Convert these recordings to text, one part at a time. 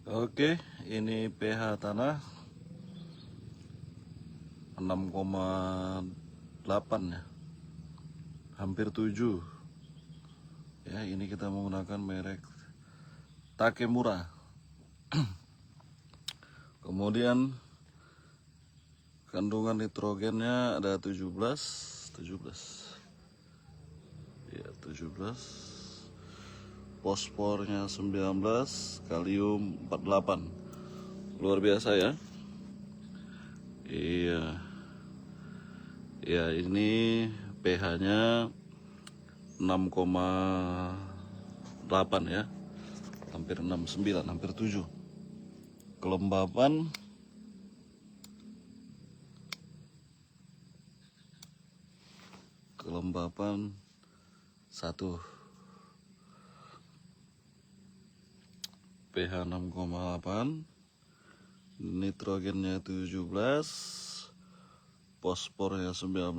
Oke, ini pH tanah 6,8 ya, hampir 7 ya. Ini kita menggunakan merek Takemura. Kemudian kandungan nitrogennya ada 17 ya, 17, fosfornya 19, kalium 48. Luar biasa ya. Iya ya, ini pH-nya 6,8 ya, hampir 69, hampir 7. Kelembapan kelembapan 1, pH 6,8, nitrogennya 17, fosfornya 19,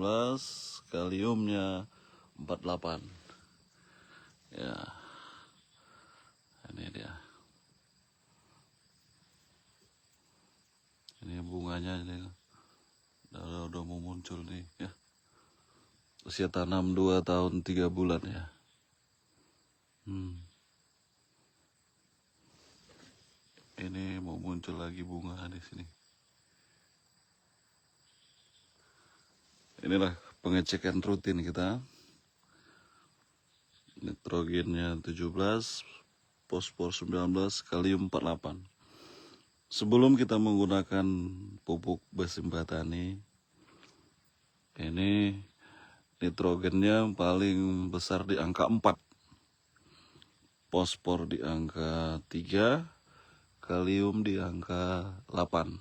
kaliumnya 48 ya. Ini dia, ini bunganya ini udah mau muncul nih ya. Usia tanam 2 tahun 3 bulan ya. Ini mau muncul lagi bunga di sini. Inilah pengecekan rutin kita. Nitrogennya 17, fosfor 19, kalium 48. Sebelum kita menggunakan pupuk Basimbatani, ini nitrogennya paling besar di angka 4, fosfor di angka 3, kalium di angka 8.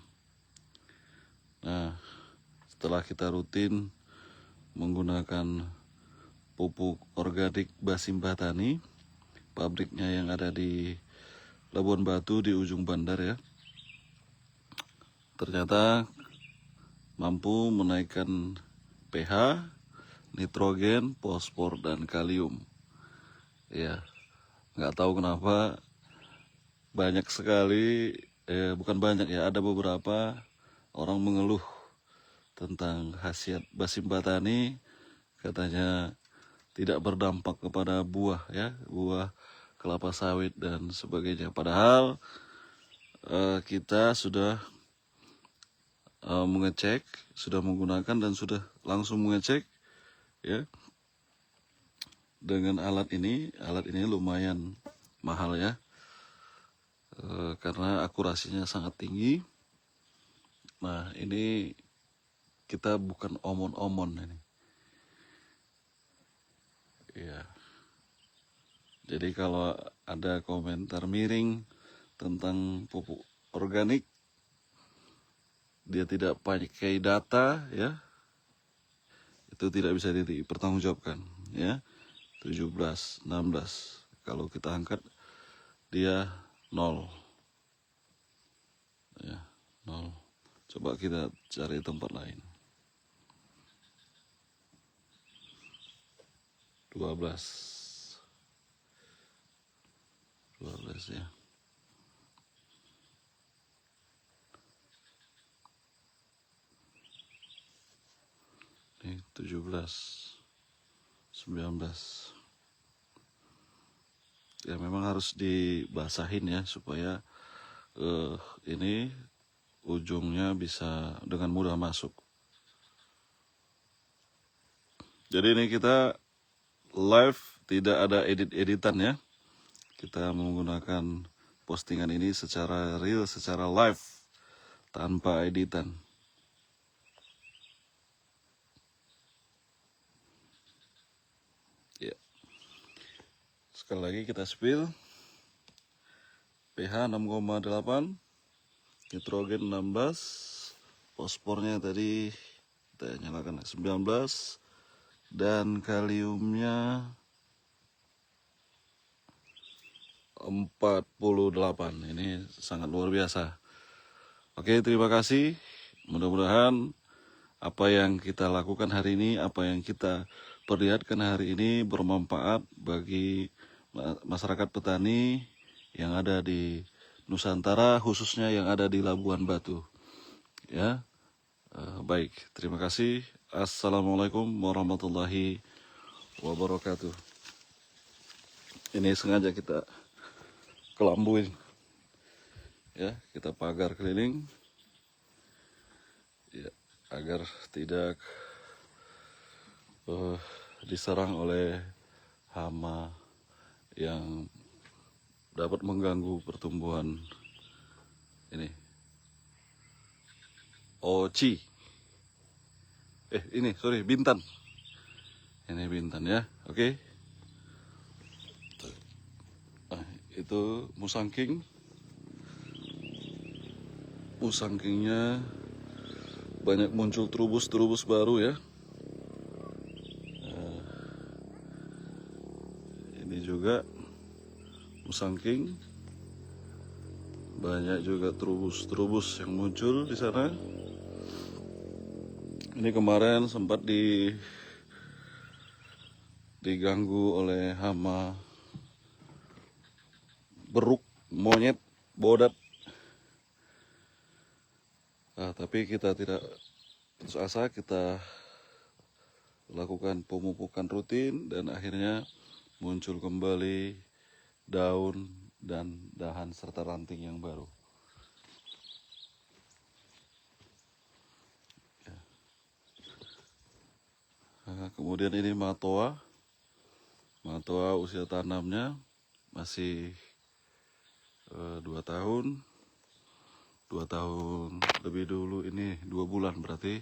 Nah, setelah kita rutin menggunakan pupuk organik Basimbatani, pabriknya yang ada di Labuan Batu di ujung bandar ya, ternyata mampu menaikkan pH, nitrogen, fosfor, dan kalium. Ya, nggak tahu kenapa banyak sekali, bukan banyak ya, ada beberapa orang mengeluh tentang khasiat Basimbatani, katanya tidak berdampak kepada buah ya, buah kelapa sawit dan sebagainya. Padahal kita sudah mengecek, sudah menggunakan dan sudah langsung mengecek ya dengan alat ini. Alat ini lumayan mahal ya, karena akurasinya sangat tinggi. Nah, ini kita bukan omon-omon ini ya. Jadi kalau ada komentar miring tentang pupuk organik, dia tidak pakai data ya, itu tidak bisa dipertanggungjawabkan ya. 17, 16, kalau kita angkat dia 0 ya, 0. Coba kita cari tempat lain. 12 ya. Ini 17, 19. Ya memang harus dibasahin ya, supaya ini ujungnya bisa dengan mudah masuk. Jadi ini kita live, tidak ada edit-editan ya. Kita menggunakan postingan ini secara real, secara live, tanpa editan. Ya. Sekali lagi kita spill. pH 6,8, nitrogen 16, fosfornya tadi kita nyalakan 19, dan kaliumnya 48. Ini sangat luar biasa. Oke, terima kasih. Mudah-mudahan apa yang kita lakukan hari ini, apa yang kita perlihatkan hari ini bermanfaat bagi masyarakat petani yang ada di Nusantara, khususnya yang ada di Labuan Batu. Ya, baik. Terima kasih. Assalamualaikum warahmatullahi wabarakatuh. Ini sengaja kita kelambuin, ya, kita pagar keliling, ya, agar tidak diserang oleh hama yang dapat mengganggu pertumbuhan ini. Oci. Bintan. Ini bintan ya. Oke. Nah, itu musangking. Musangkingnya banyak muncul terubus-terubus baru ya. Ini juga musangking. Banyak juga terubus-terubus yang muncul di sana. Ini kemarin sempat diganggu oleh hama beruk, monyet, bodat. Tapi kita tidak putus asa, kita lakukan pemupukan rutin dan akhirnya muncul kembali daun dan dahan serta ranting yang baru. Kemudian ini matoa. Matoa usia tanamnya masih 2 tahun. 2 tahun lebih dulu, ini 2 bulan berarti.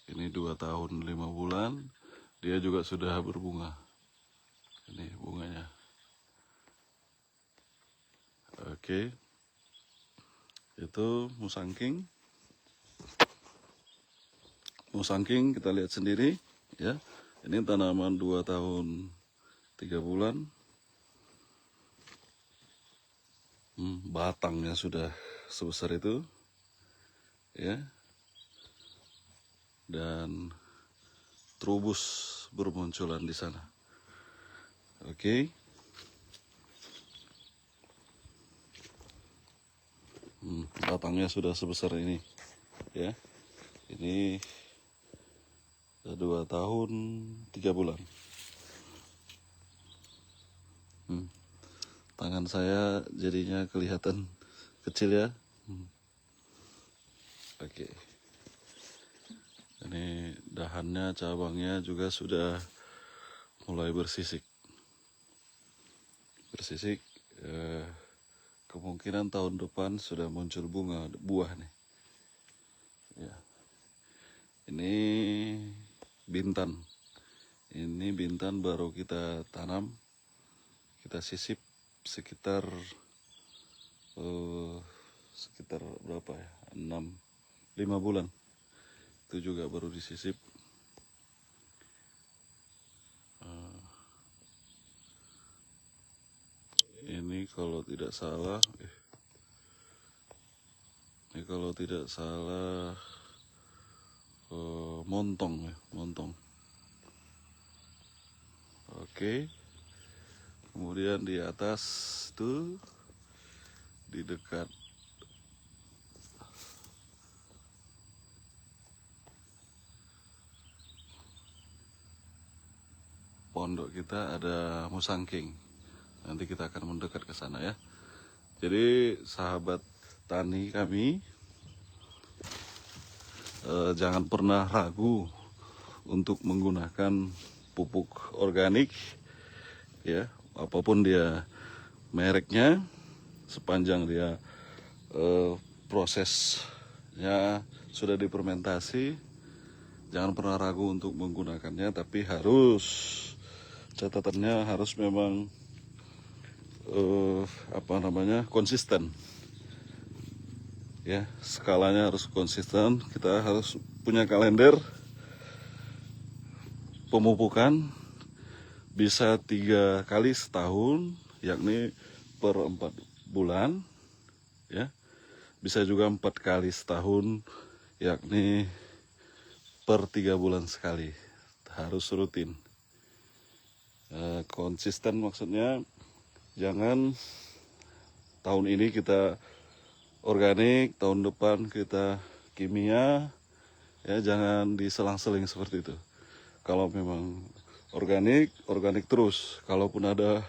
Ini 2 tahun 5 bulan. Dia juga sudah berbunga. Ini bunganya. Oke. Itu musangking. Musangking kita lihat sendiri ya. Ini tanaman 2 tahun 3 bulan. Batangnya sudah sebesar itu ya. Dan terubus bermunculan di sana. Oke. Batangnya sudah sebesar ini ya. Ini 2 tahun 3 bulan. Tangan saya jadinya kelihatan kecil ya. Oke. Ini dahannya, cabangnya juga sudah mulai bersisik. Kemungkinan tahun depan sudah muncul buah nih. Ya. Ini bintan. Ini bintan baru kita tanam, kita sisip sekitar berapa ya? 5 bulan. Itu juga baru disisip. Ini kalau tidak salah, montong ya, montong. Oke. Kemudian di atas tuh, di dekat pondok kita ada musangking. Nanti kita akan mendekat ke sana ya. Jadi sahabat tani kami, jangan pernah ragu untuk menggunakan pupuk organik ya, apapun dia mereknya, sepanjang dia prosesnya sudah difermentasi, jangan pernah ragu untuk menggunakannya. Tapi catatannya harus memang konsisten ya, skalanya harus konsisten. Kita harus punya kalender pemupukan, bisa 3 kali setahun, yakni per 4 bulan ya, bisa juga 4 kali setahun, yakni per 3 bulan sekali. Harus rutin, konsisten. Maksudnya jangan tahun ini kita organik, tahun depan kita kimia, ya jangan diselang-seling seperti itu. Kalau memang organik, organik terus. Kalaupun ada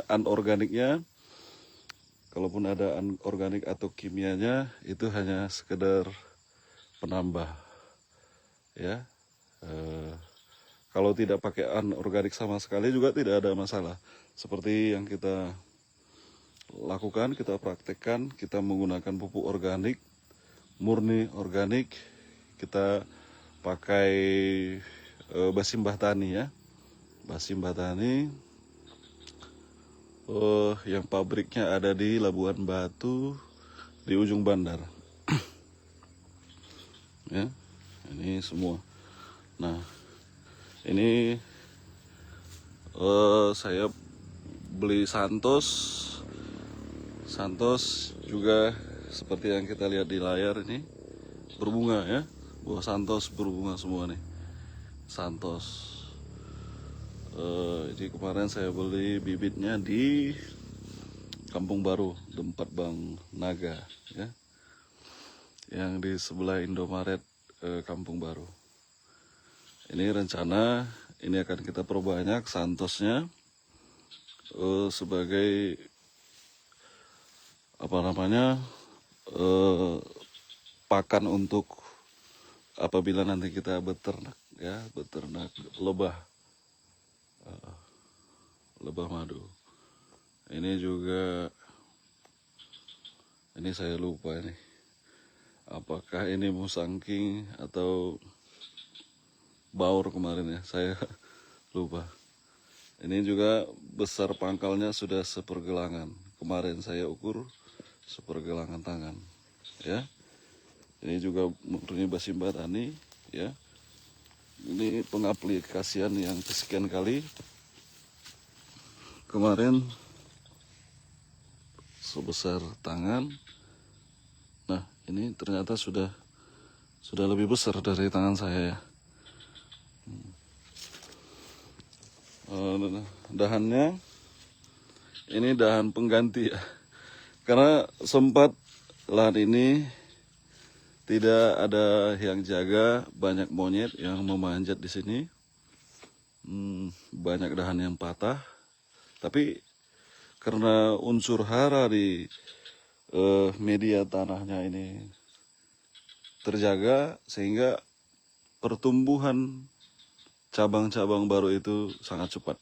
anorganiknya, kalaupun ada anorganik atau kimianya, itu hanya sekedar penambah, ya. Kalau tidak pakai anorganik sama sekali juga tidak ada masalah. Seperti yang kita lakukan, kita praktekkan, kita menggunakan pupuk organik, murni organik, kita pakai basimbah tani ya. Basimbah tani yang pabriknya ada di Labuan Batu di ujung bandar. Ya, ini semua. Nah, ini saya beli Santos juga seperti yang kita lihat di layar ini berbunga ya, buah Santos berbunga semua nih, Santos. Jadi kemarin saya beli bibitnya di Kampung Baru, tempat Bang Naga ya, yang di sebelah Indomaret Kampung Baru. Ini rencana ini akan kita perbanyak Santosnya sebagai pakan untuk apabila nanti kita beternak ya, beternak lebah madu. Ini juga, ini saya lupa ini, apakah ini musangking atau baur kemarin ya, saya lupa. Ini juga besar pangkalnya sudah sepergelangan. Kemarin saya ukur sepergelangan tangan. Ya, ini juga murni basimbah tani. Ya, ini pengaplikasian yang kesekian kali. Kemarin sebesar tangan. Nah, ini ternyata sudah lebih besar dari tangan saya ya. Dahannya ini dahan pengganti ya, karena sempat lahan ini tidak ada yang jaga, banyak monyet yang memanjat di sini, banyak dahan yang patah. Tapi karena unsur hara di media tanahnya ini terjaga, sehingga pertumbuhan cabang-cabang baru itu sangat cepat.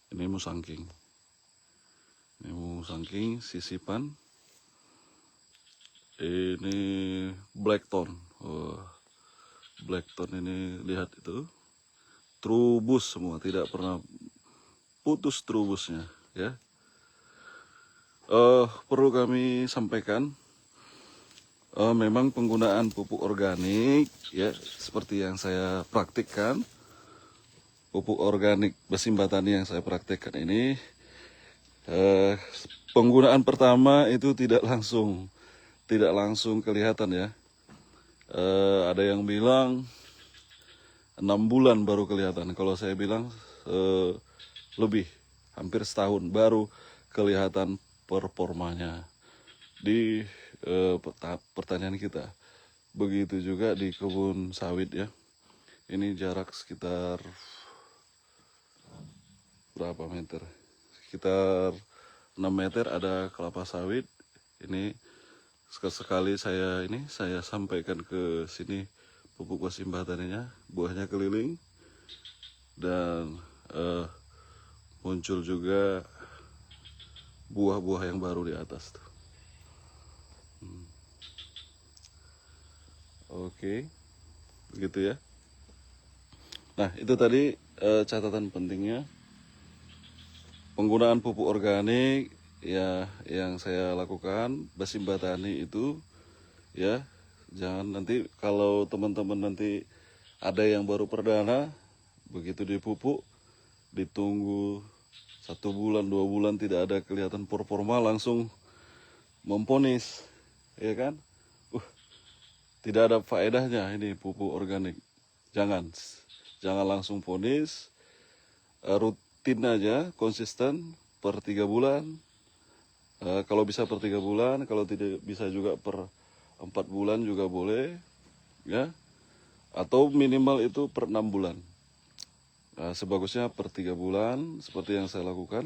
Ini musangking. Ini musangking sisipan. Ini blackthorn. Blackthorn ini lihat itu. Trubus semua, tidak pernah putus trubusnya ya. Perlu kami sampaikan, memang penggunaan pupuk organik ya, seperti yang saya praktikkan, pupuk organik basimbah tani yang saya praktekkan ini, penggunaan pertama itu tidak langsung kelihatan ya. Ada yang bilang 6 bulan baru kelihatan. Kalau saya bilang lebih, hampir setahun baru kelihatan performanya di pertanian kita. Begitu juga di kebun sawit ya. Ini jarak sekitar berapa meter? Sekitar 6 meter ada kelapa sawit. Ini sekali saya sampaikan ke sini pupuk basimbah taninya, buahnya keliling, dan muncul juga buah-buah yang baru di atas tuh. Oke, begitu ya. Nah, itu tadi catatan pentingnya penggunaan pupuk organik ya, yang saya lakukan basimbah tani itu ya. Jangan nanti kalau teman-teman nanti ada yang baru perdana, begitu dipupuk ditunggu 1 bulan 2 bulan tidak ada kelihatan performa, langsung memponis ya kan. Tidak ada faedahnya ini pupuk organik. Jangan langsung ponis, rutin aja, konsisten per 3 bulan. Kalau bisa per 3 bulan, kalau tidak bisa juga per 4 bulan juga boleh, ya. Atau minimal itu per 6 bulan. Sebagusnya per 3 bulan, seperti yang saya lakukan.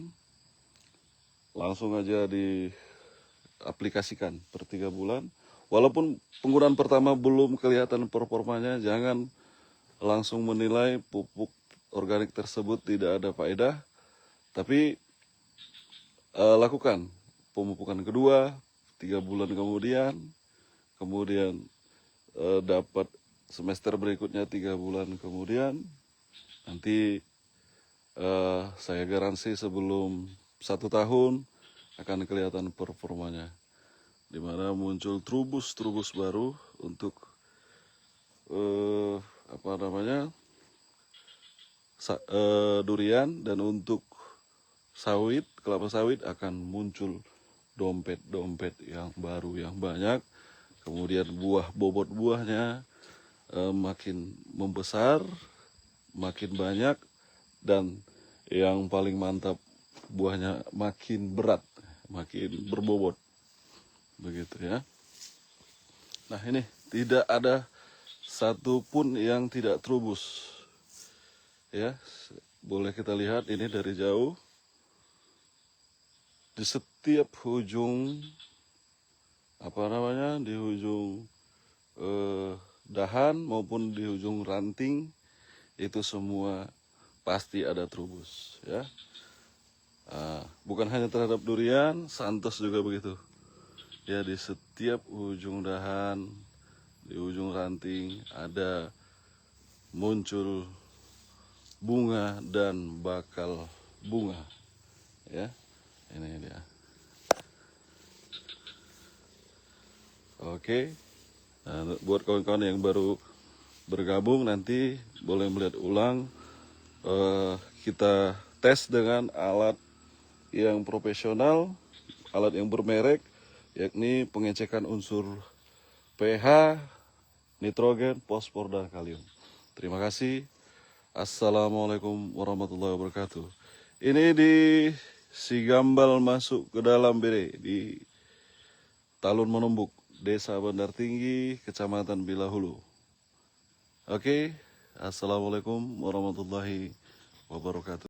Langsung aja diaplikasikan per 3 bulan. Walaupun penggunaan pertama belum kelihatan performanya, jangan langsung menilai pupuk organik tersebut tidak ada faedah. Tapi lakukan pemupukan kedua 3 bulan kemudian dapat semester berikutnya 3 bulan kemudian. Nanti saya garansi sebelum 1 tahun akan kelihatan performanya, di mana muncul trubus baru untuk durian, dan untuk kelapa sawit akan muncul dompet yang baru yang banyak. Kemudian bobot buahnya makin membesar, makin banyak, dan yang paling mantap, buahnya makin berat, makin berbobot, begitu ya. Nah, ini tidak ada satupun yang tidak trubus, ya. Boleh kita lihat ini dari jauh, di setiap ujung di ujung dahan maupun di ujung ranting itu semua pasti ada trubus, ya. Bukan hanya terhadap durian, santos juga begitu. Ya, di setiap ujung dahan, di ujung ranting ada muncul bunga dan bakal bunga, ya. Ini dia. Oke. Nah, buat kawan-kawan yang baru bergabung, nanti boleh melihat ulang. Kita tes dengan alat yang profesional, alat yang bermerek, yakni pengecekan unsur pH, nitrogen, fosfor, dan kalium. Terima kasih. Assalamualaikum warahmatullahi wabarakatuh. Ini di Sigambal masuk ke dalam BD di Talun Menumbuk, Desa Bandar Tinggi, Kecamatan Bilahulu. Oke, assalamualaikum warahmatullahi wabarakatuh.